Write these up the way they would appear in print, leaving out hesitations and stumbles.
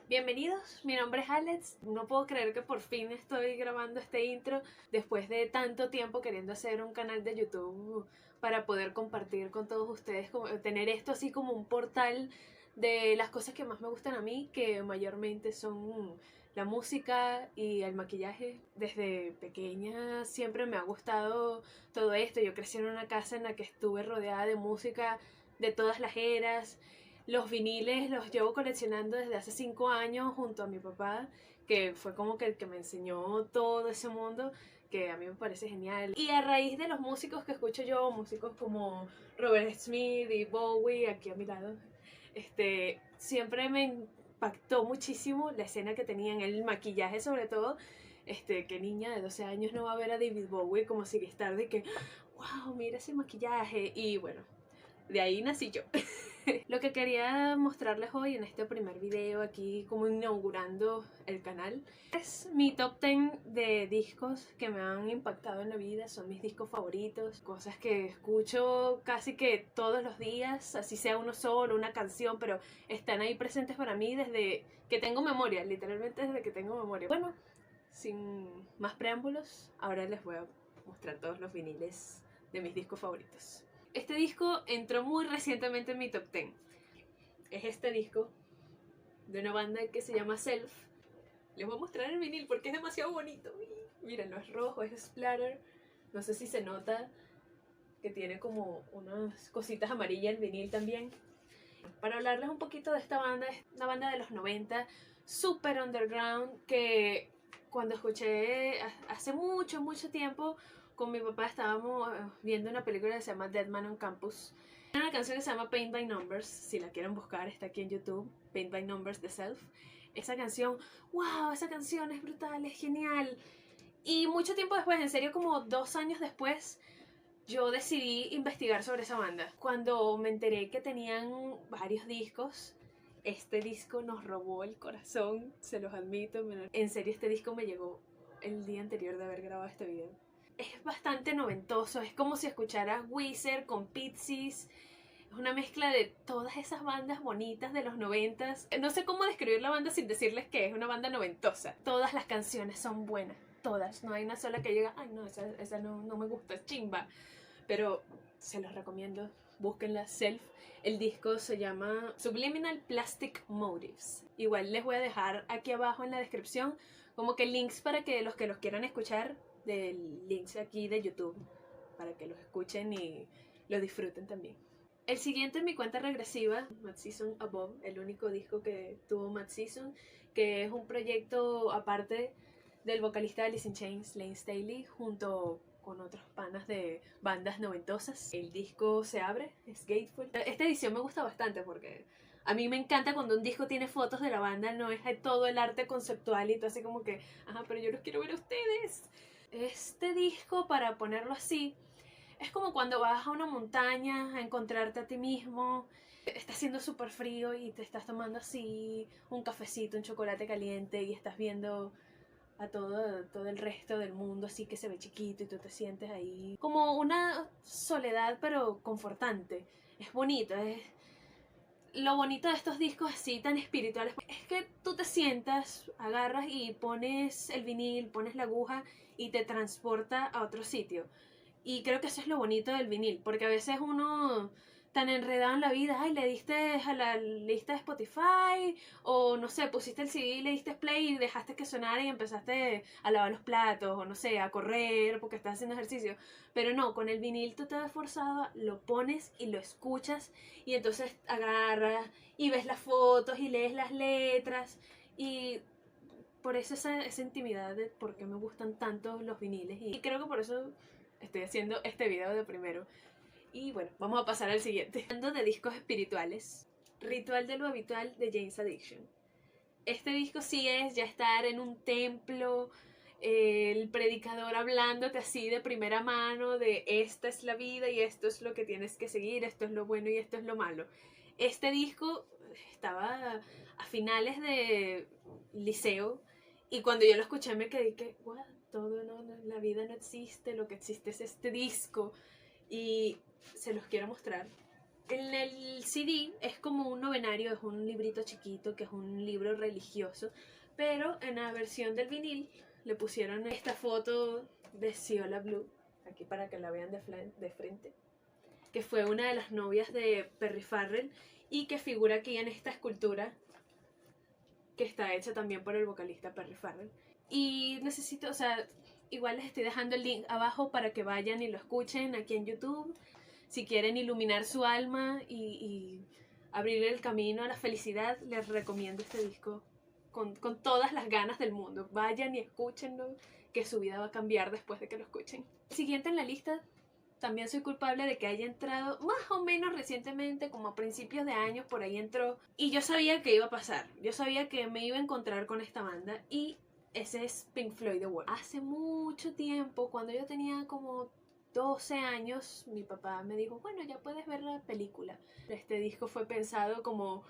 Bienvenidos, mi nombre es Alex. No puedo creer que por fin estoy grabando este intro después de tanto tiempo queriendo hacer un canal de YouTube para poder compartir con todos ustedes, tener esto así como un portal de las cosas que más me gustan a mí, que mayormente son la música y el maquillaje. Desde pequeña siempre me ha gustado todo esto. Yo crecí en una casa en la que estuve rodeada de música de todas las eras. Los viniles los llevo coleccionando desde hace 5 años junto a mi papá, que fue como que el que me enseñó todo ese mundo, que a mí me parece genial. Y a raíz de los músicos que escucho yo, músicos como Robert Smith y Bowie, aquí a mi lado, siempre me impactó muchísimo la escena que tenían, el maquillaje sobre todo. Que niña de 12 años no va a ver a David Bowie como si estar de que, wow, mira ese maquillaje. Y bueno, de ahí nací yo. Lo que quería mostrarles hoy en este primer video, aquí como inaugurando el canal, es mi top 10 de discos que me han impactado en la vida. Son mis discos favoritos, cosas que escucho casi que todos los días, así sea uno solo, una canción, pero están ahí presentes para mí desde que tengo memoria, literalmente desde que tengo memoria. Bueno, sin más preámbulos, ahora les voy a mostrar todos los viniles de mis discos favoritos. Este disco entró muy recientemente en mi top 10. Es este disco de una banda que se llama Self. Les voy a mostrar el vinil porque es demasiado bonito. Mírenlo, es rojo, es splatter. No sé si se nota que tiene como unas cositas amarillas el vinil también. Para hablarles un poquito de esta banda, es una banda de los 90, super underground, que cuando escuché hace mucho, mucho tiempo, con mi papá estábamos viendo una película que se llama Dead Man on Campus. Hay una canción que se llama Paint by Numbers, si la quieren buscar, está aquí en YouTube, Paint by Numbers de Self. Esa canción, wow, esa canción es brutal, es genial. Y mucho tiempo después, en serio como 2 años después, yo decidí investigar sobre esa banda. Cuando me enteré que tenían varios discos, este disco nos robó el corazón, se los admito. En serio, este disco me llegó el día anterior de haber grabado este video. Es bastante noventoso, es como si escucharas Weezer con Pixies. Es una mezcla de todas esas bandas bonitas de los 90s. No sé cómo describir la banda sin decirles que es una banda noventosa. Todas las canciones son buenas, todas. No hay una sola que llega, ay no, esa no me gusta, es chimba. Pero se los recomiendo, búsquenla. Self. El disco se llama Subliminal Plastic Motives. Igual les voy a dejar aquí abajo en la descripción como que links para que los quieran escuchar, del links aquí de YouTube, para que los escuchen y lo disfruten también. El siguiente en mi cuenta regresiva, Mad Season Above, el único disco que tuvo Mad Season, que es un proyecto aparte del vocalista de Alice in Chains, Lane Staley, junto con otros panas de bandas noventosas. El disco se abre, es Gateful. Esta edición me gusta bastante porque a mí me encanta cuando un disco tiene fotos de la banda, no es todo el arte conceptual y todo así como que, ajá, pero yo los quiero ver a ustedes. Este disco, para ponerlo así, es como cuando vas a una montaña a encontrarte a ti mismo. Está haciendo súper frío y te estás tomando así un cafecito, un chocolate caliente y estás viendo a todo el resto del mundo así que se ve chiquito y tú te sientes ahí como una soledad pero confortante. Es bonito, es... Lo bonito de estos discos así tan espirituales es que tú te sientas, agarras y pones el vinil, pones la aguja y te transporta a otro sitio. Y creo que eso es lo bonito del vinil, porque a veces uno tan enredado en la vida, ay, le diste a la lista de Spotify, o no sé, pusiste el CD, le diste play y dejaste que sonara y empezaste a lavar los platos, o no sé, a correr porque estás haciendo ejercicio. Pero no, con el vinil tú te ves forzado, lo pones y lo escuchas, y entonces agarras y ves las fotos y lees las letras, y por eso esa intimidad de por qué me gustan tanto los viniles, y creo que por eso estoy haciendo este video de primero. Y bueno, vamos a pasar al siguiente. Hablando de discos espirituales, Ritual de lo Habitual de Jane's Addiction. Este disco sí es ya estar en un templo, el predicador hablándote así de primera mano de esta es la vida y esto es lo que tienes que seguir, esto es lo bueno y esto es lo malo. Este disco estaba a finales de liceo y cuando yo lo escuché me quedé que, what, todo no, la vida no existe, lo que existe es este disco y se los quiero mostrar. En el CD es como un novenario, es un librito chiquito, que es un libro religioso, pero en la versión del vinil le pusieron esta foto de Ciola Blue, aquí para que la vean de frente, que fue una de las novias de Perry Farrell y que figura aquí en esta escultura que está hecha también por el vocalista Perry Farrell. Y necesito, o sea, igual les estoy dejando el link abajo para que vayan y lo escuchen aquí en YouTube. Si quieren iluminar su alma y abrir el camino a la felicidad, les recomiendo este disco con todas las ganas del mundo. Vayan y escúchenlo, que su vida va a cambiar después de que lo escuchen. Siguiente en la lista, también soy culpable de que haya entrado más o menos recientemente, como a principios de años, por ahí entró. Y yo sabía que iba a pasar. Yo sabía que me iba a encontrar con esta banda. Y ese es Pink Floyd The Wall. Hace mucho tiempo, cuando yo tenía como 12 años, mi papá me dijo, bueno, ya puedes ver la película. Este disco fue pensado como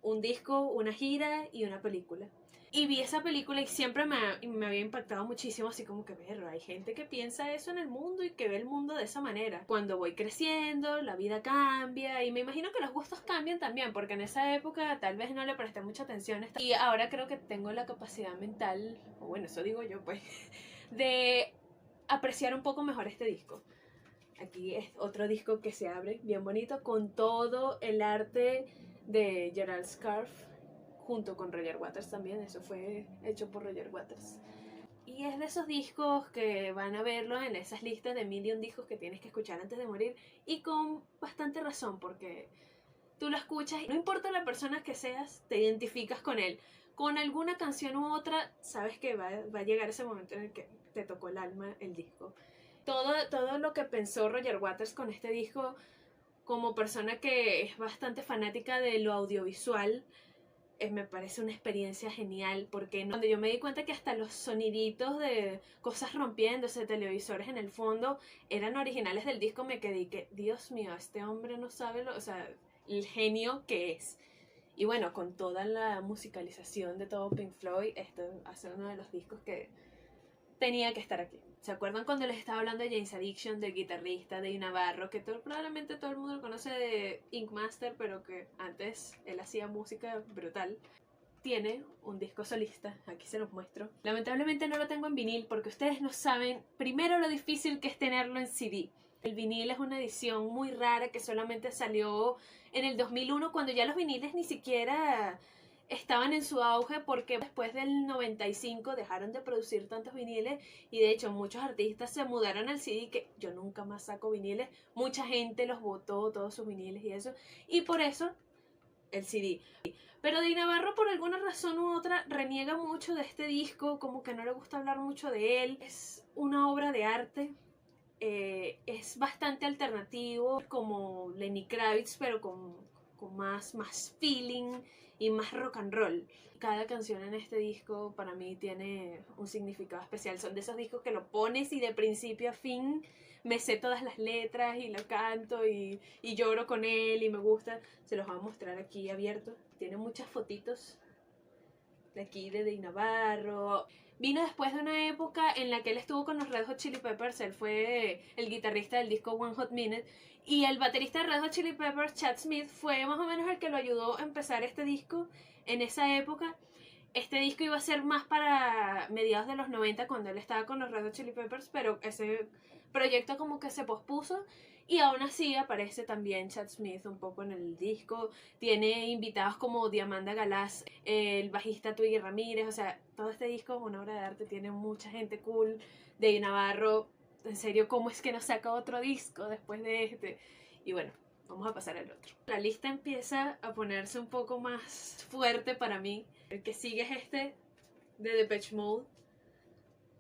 un disco, una gira y una película. Y vi esa película y siempre me había impactado muchísimo, así como que, ver, hay gente que piensa eso en el mundo y que ve el mundo de esa manera. Cuando voy creciendo, la vida cambia y me imagino que los gustos cambian también, porque en esa época tal vez no le presté mucha atención. Y ahora creo que tengo la capacidad mental, o bueno, eso digo yo pues, de apreciar un poco mejor este disco. Aquí es otro disco que se abre bien bonito con todo el arte de Gerald Scarfe junto con Roger Waters también, eso fue hecho por Roger Waters. Y es de esos discos que van a verlo en esas listas de 1.000.000 discos que tienes que escuchar antes de morir, y con bastante razón, porque tú lo escuchas y no importa la persona que seas, te identificas con él. Con alguna canción u otra, sabes que va a llegar ese momento en el que te tocó el alma el disco. Todo lo que pensó Roger Waters con este disco, como persona que es bastante fanática de lo audiovisual, me parece una experiencia genial, porque cuando yo me di cuenta que hasta los soniditos de cosas rompiéndose, televisores en el fondo, eran originales del disco, me quedé que, Dios mío, este hombre no sabe o sea, el genio que es. Y bueno, con toda la musicalización de todo Pink Floyd, esto hace uno de los discos que tenía que estar aquí. ¿Se acuerdan cuando les estaba hablando de Jane's Addiction, del guitarrista de Navarro, que probablemente todo el mundo lo conoce de Ink Master, pero que antes él hacía música brutal? Tiene un disco solista, aquí se los muestro. Lamentablemente no lo tengo en vinil porque ustedes no saben primero lo difícil que es tenerlo en CD. El vinil es una edición muy rara que solamente salió en el 2001, cuando ya los viniles ni siquiera estaban en su auge, porque después del 95 dejaron de producir tantos viniles y de hecho muchos artistas se mudaron al CD, que yo nunca más saco viniles, mucha gente los botó, todos sus viniles y eso, y por eso el CD. Pero Di Navarro, por alguna razón u otra, reniega mucho de este disco, como que no le gusta hablar mucho de él. Es una obra de arte, es bastante alternativo, como Lenny Kravitz, pero con más feeling y más rock and roll. Cada canción en este disco para mí tiene un significado especial. Son de esos discos que lo pones y de principio a fin me sé todas las letras y lo canto y lloro con él y me gusta. Se los voy a mostrar aquí abierto. Tiene muchas fotitos de aquí de Di Navarro. Vino después de una época en la que él estuvo con los Red Hot Chili Peppers. Él fue el guitarrista del disco One Hot Minute. Y el baterista de Red Hot Chili Peppers, Chad Smith, fue más o menos el que lo ayudó a empezar este disco en esa época. Este disco iba a ser más para mediados de los 90, cuando él estaba con los Red Hot Chili Peppers, pero ese proyecto como que se pospuso. Y aún así aparece también Chad Smith un poco en el disco. Tiene invitados como Diamanda Galás, el bajista Twiggy Ramírez. O sea, todo este disco es una obra de arte. Tiene mucha gente cool. De Navarro, en serio, ¿cómo es que no saca otro disco después de este? Y bueno, vamos a pasar al otro. La lista empieza a ponerse un poco más fuerte para mí. El que sigue es este, de Depeche Mode.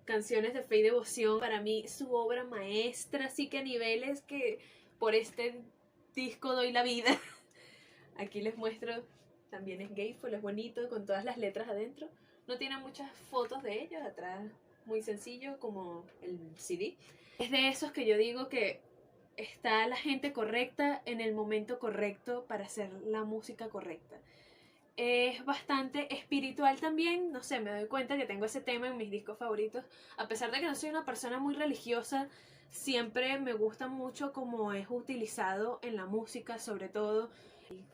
Canciones de Fe y Devoción, para mí su obra maestra, así que a niveles que por este disco doy la vida. Aquí les muestro, también es Gayful, es bonito, con todas las letras adentro. No tiene muchas fotos de ellos, atrás muy sencillo como el CD. Es de esos que yo digo que está la gente correcta en el momento correcto para hacer la música correcta. Es bastante espiritual también, no sé, me doy cuenta que tengo ese tema en mis discos favoritos. A pesar de que no soy una persona muy religiosa, siempre me gusta mucho cómo es utilizado en la música, sobre todo.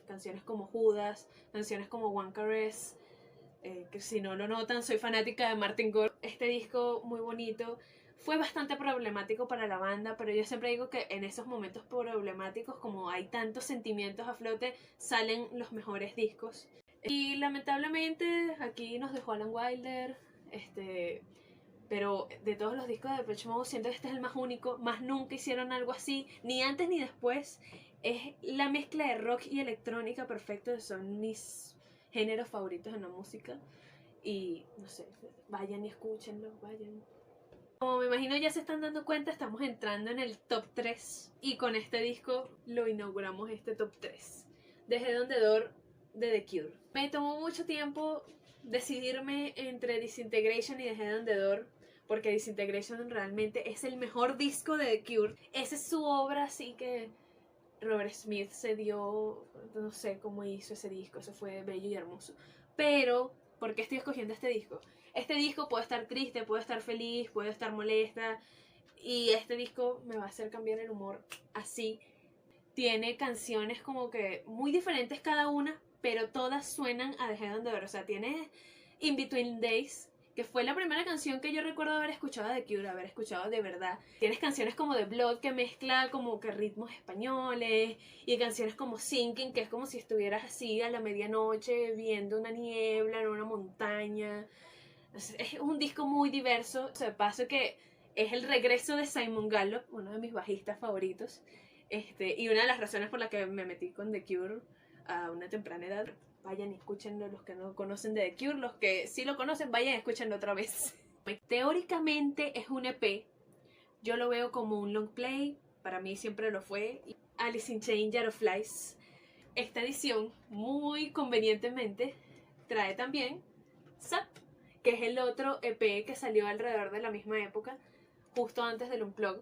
Canciones como Judas, canciones como One Caress, que si no lo notan, soy fanática de Martin Gore. Este disco muy bonito. Fue bastante problemático para la banda, pero yo siempre digo que en esos momentos problemáticos, como hay tantos sentimientos a flote, salen los mejores discos. Y lamentablemente aquí nos dejó Alan Wilder, pero de todos los discos de Depeche Mode siento que este es el más único, más nunca hicieron algo así, ni antes ni después. Es la mezcla de rock y electrónica perfecta, son mis géneros favoritos en la música. Y no sé, vayan y escúchenlo, vayan. Como me imagino ya se están dando cuenta, estamos entrando en el top 3 y con este disco lo inauguramos este top 3. The Head on the Door de The Cure. Me tomó mucho tiempo decidirme entre Disintegration y The Head on the Door, porque Disintegration realmente es el mejor disco de The Cure. Esa es su obra, así que Robert Smith se dio, no sé cómo hizo ese disco, eso fue bello y hermoso. Pero, ¿por qué estoy escogiendo este disco? Este disco puede estar triste, puede estar feliz, puede estar molesta, y este disco me va a hacer cambiar el humor así. Tiene canciones como que muy diferentes cada una, pero todas suenan a The Head on the Door. O sea, tiene In Between Days, que fue la primera canción que yo recuerdo haber escuchado de Cure, haber escuchado de verdad. Tienes canciones como The Blood, que mezcla como que ritmos españoles, y canciones como Sinking, que es como si estuvieras así a la medianoche viendo una niebla en una montaña. Es un disco muy diverso. O sea, de paso que es el regreso de Simon Gallup, uno de mis bajistas favoritos. Y una de las razones por las que me metí con The Cure a una temprana edad. Vayan y escúchenlo los que no conocen de The Cure. Los que sí lo conocen, vayan y escúchenlo otra vez. Teóricamente es un EP. Yo lo veo como un long play. Para mí siempre lo fue. Alice in Chains, Jar of Flies. Esta edición, muy convenientemente, trae también Zap, que es el otro EP que salió alrededor de la misma época, justo antes del Unplugged.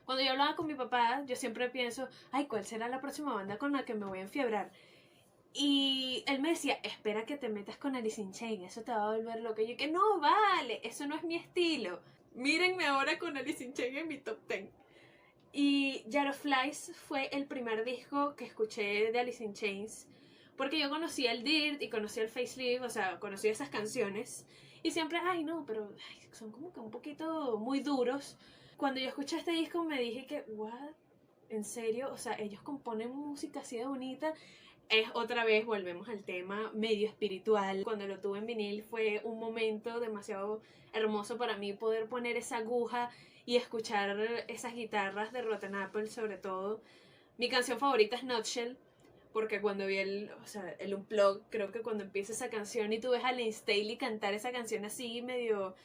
Cuando yo hablaba con mi papá, yo siempre pienso, ay, ¿cuál será la próxima banda con la que me voy a enfiebrar? Y él me decía, espera que te metas con Alice in Chains, eso te va a volver loco. Y yo que no, vale, eso no es mi estilo. Mírenme ahora con Alice in Chains en mi top 10. Y Jar of Flies fue el primer disco que escuché de Alice in Chains, porque yo conocía el Dirt y conocía el Facelift, o sea, conocía esas canciones. Y siempre, ay no, pero son como que un poquito muy duros. Cuando yo escuché este disco me dije que, what, ¿en serio? O sea, ellos componen música así de bonita. Es otra vez, volvemos al tema medio espiritual. Cuando lo tuve en vinil fue un momento demasiado hermoso para mí poder poner esa aguja y escuchar esas guitarras de Rotten Apple sobre todo. Mi canción favorita es Nutshell, porque cuando vi el Unplugged, creo que cuando empieza esa canción y tú ves a Lane Staley cantar esa canción así, medio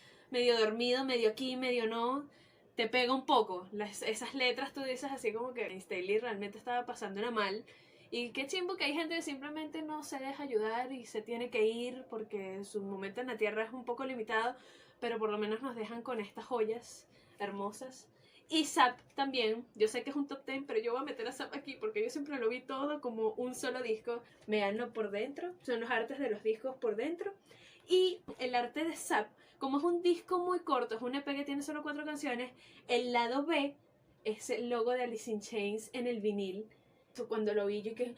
dormido, medio aquí, medio no, te pega un poco. Esas letras tú dices así como que Lane Staley realmente estaba pasándola mal. Y qué chimbo que hay gente que simplemente no se deja ayudar y se tiene que ir porque su momento en la tierra es un poco limitado, pero por lo menos nos dejan con estas joyas hermosas. Y Zap también, yo sé que es un top 10, pero yo voy a meter a Zap aquí porque yo siempre lo vi todo como un solo disco. Véanlo por dentro, son los artes de los discos por dentro. Y el arte de Zap, como es un disco muy corto, es un EP que tiene solo 4 canciones, el lado B es el logo de Alice in Chains en el vinil. Cuando lo vi yo que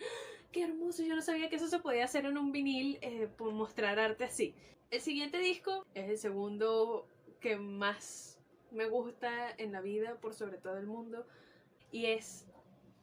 qué hermoso, yo no sabía que eso se podía hacer en un vinil, por mostrar arte así. El siguiente disco es el segundo que más me gusta en la vida, por sobre todo el mundo, y es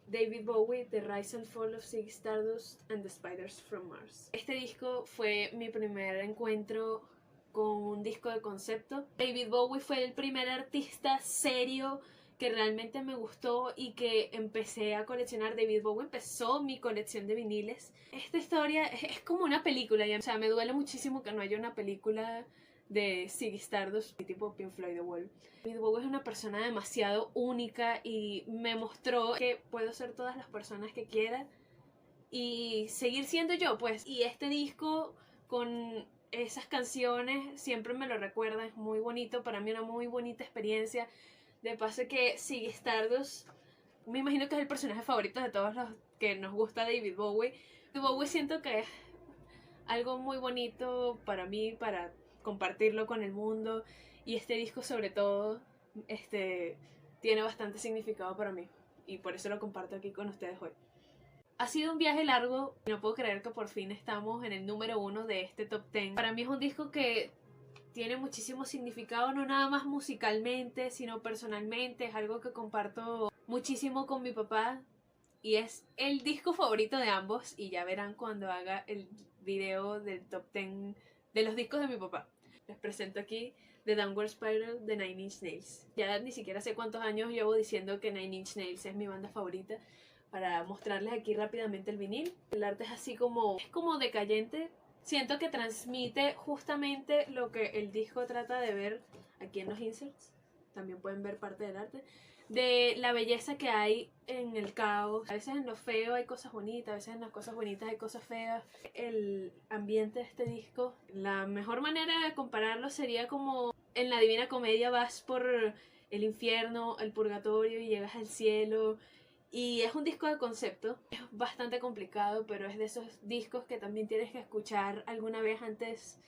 David Bowie, The Rise and Fall of Ziggy Stardust and the Spiders from Mars. Este disco fue mi primer encuentro con un disco de concepto. David Bowie fue el primer artista serio que realmente me gustó y que empecé a coleccionar. David Bowie empezó mi colección de viniles. Esta historia es como una película, o sea, me duele muchísimo que no haya una película de Ziggy Stardust tipo Pink Floyd The Wall. David Bowie es una persona demasiado única y me mostró que puedo ser todas las personas que quiera y seguir siendo yo, pues. Y este disco con esas canciones siempre me lo recuerda, es muy bonito, para mí una muy bonita experiencia. De paso que Ziggy Stardust, me imagino que es el personaje favorito de todos los que nos gusta David Bowie. David Bowie siento que es algo muy bonito para mí, para compartirlo con el mundo. Y este disco sobre todo, tiene bastante significado para mí. Y por eso lo comparto aquí con ustedes hoy. Ha sido un viaje largo y no puedo creer que por fin estamos en el número 1 de este top 10. Para mí es un disco que tiene muchísimo significado, no nada más musicalmente, sino personalmente. Es algo que comparto muchísimo con mi papá y es el disco favorito de ambos. Y ya verán cuando haga el video del top 10 de los discos de mi papá. Les presento aquí The Downward Spiral de Nine Inch Nails. Ya ni siquiera sé cuántos años llevo diciendo que Nine Inch Nails es mi banda favorita. Para mostrarles aquí rápidamente el vinil. El arte es así como decayente. Siento que transmite justamente lo que el disco trata de ver aquí en los inserts. También pueden ver parte del arte. De la belleza que hay en el caos. A veces en lo feo hay cosas bonitas, a veces en las cosas bonitas hay cosas feas. El ambiente de este disco, la mejor manera de compararlo sería como en la Divina Comedia vas por el infierno, el purgatorio y llegas al cielo. Y es un disco de concepto, es bastante complicado, pero es de esos discos que también tienes que escuchar alguna vez antes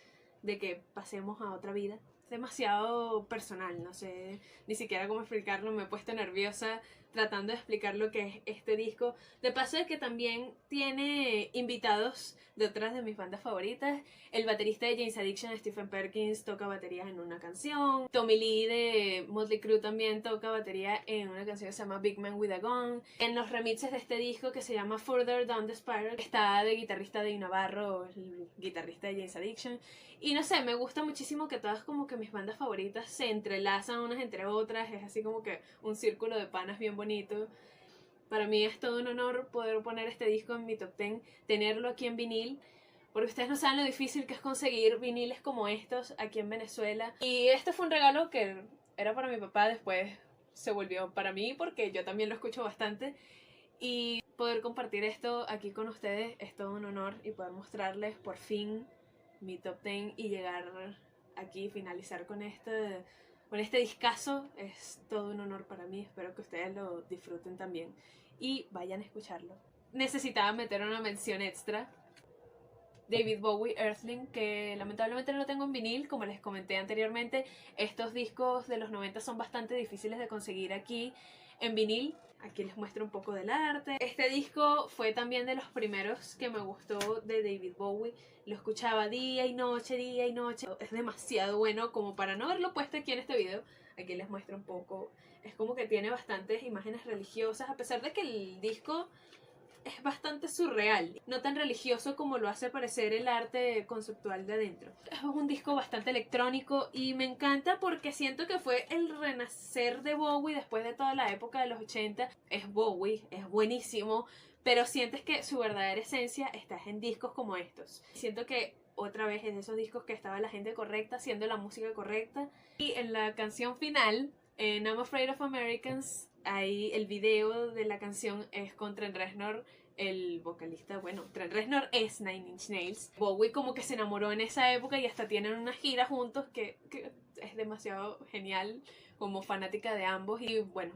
de que pasemos a otra vida. Es demasiado personal, no sé ni siquiera cómo explicarlo, me he puesto nerviosa tratando de explicar lo que es este disco. De paso de que también tiene invitados de otras de mis bandas favoritas. El baterista de Jane's Addiction, Stephen Perkins, toca baterías en una canción. Tommy Lee de Motley Crue también toca batería en una canción que se llama Big Man with a Gun. En los remixes de este disco que se llama Further Down the Spiral está de guitarrista Dave Navarro, el guitarrista de Jane's Addiction. Y no sé, me gusta muchísimo que todas como que mis bandas favoritas se entrelazan unas entre otras. Es así como que un círculo de panas bien bonito. Para mí es todo un honor poder poner este disco en mi top 10, tenerlo aquí en vinil, porque ustedes no saben lo difícil que es conseguir viniles como estos aquí en Venezuela. Y este fue un regalo que era para mi papá, después se volvió para mí porque yo también lo escucho bastante. Y poder compartir esto aquí con ustedes es todo un honor y poder mostrarles por fin mi top 10 y llegar aquí, finalizar con este discazo es todo un honor para mí. Espero que ustedes lo disfruten también y vayan a escucharlo. Necesitaba meter una mención extra. David Bowie, Earthling, que lamentablemente no tengo en vinil, como les comenté anteriormente. Estos discos de los 90 son bastante difíciles de conseguir aquí en vinil. Aquí les muestro un poco del arte. Este disco fue también de los primeros que me gustó de David Bowie. Lo escuchaba día y noche, día y noche. Es demasiado bueno como para no haberlo puesto aquí en este video. Aquí les muestro un poco. Es como que tiene bastantes imágenes religiosas, a pesar de que el disco es bastante surreal, no tan religioso como lo hace parecer el arte conceptual de adentro. Es un disco bastante electrónico y me encanta porque siento que fue el renacer de Bowie después de toda la época de los 80. Es Bowie, es buenísimo, pero sientes que su verdadera esencia está en discos como estos. Siento que otra vez en esos discos que estaba la gente correcta, haciendo la música correcta. Y en la canción final, en I'm Afraid of Americans, ahí el video de la canción es con Trent Reznor, el vocalista. Bueno, Trent Reznor es Nine Inch Nails. Bowie como que se enamoró en esa época y hasta tienen una gira juntos que es demasiado genial, como fanática de ambos. Y bueno,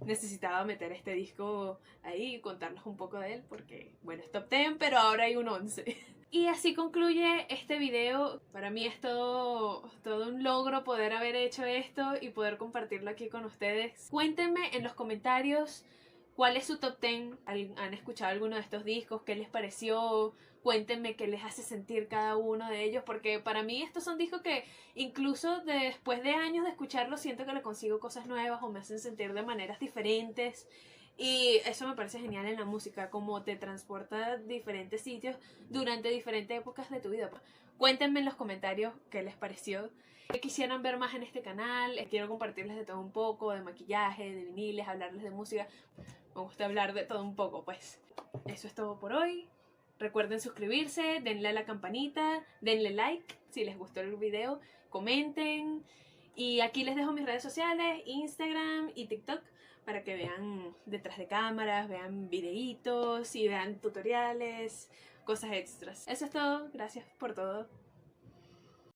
necesitaba meter este disco ahí y contarles un poco de él porque, bueno, es top 10, pero ahora hay un 11. Y así concluye este video. Para mí es todo un logro poder haber hecho esto y poder compartirlo aquí con ustedes. Cuéntenme en los comentarios cuál es su top 10. ¿Han escuchado alguno de estos discos? ¿Qué les pareció? Cuéntenme qué les hace sentir cada uno de ellos, porque para mí estos son discos que incluso después de años de escucharlos siento que le consigo cosas nuevas o me hacen sentir de maneras diferentes. Y eso me parece genial en la música, como te transporta a diferentes sitios durante diferentes épocas de tu vida. Cuéntenme en los comentarios qué les pareció, qué quisieran ver más en este canal. Quiero compartirles de todo un poco, de maquillaje, de viniles, hablarles de música. Me gusta hablar de todo un poco, pues. Eso es todo por hoy. Recuerden suscribirse, denle a la campanita, denle like si les gustó el video, comenten. Y aquí les dejo mis redes sociales, Instagram y TikTok, para que vean detrás de cámaras, vean videitos y vean tutoriales, cosas extras. Eso es todo, gracias por todo.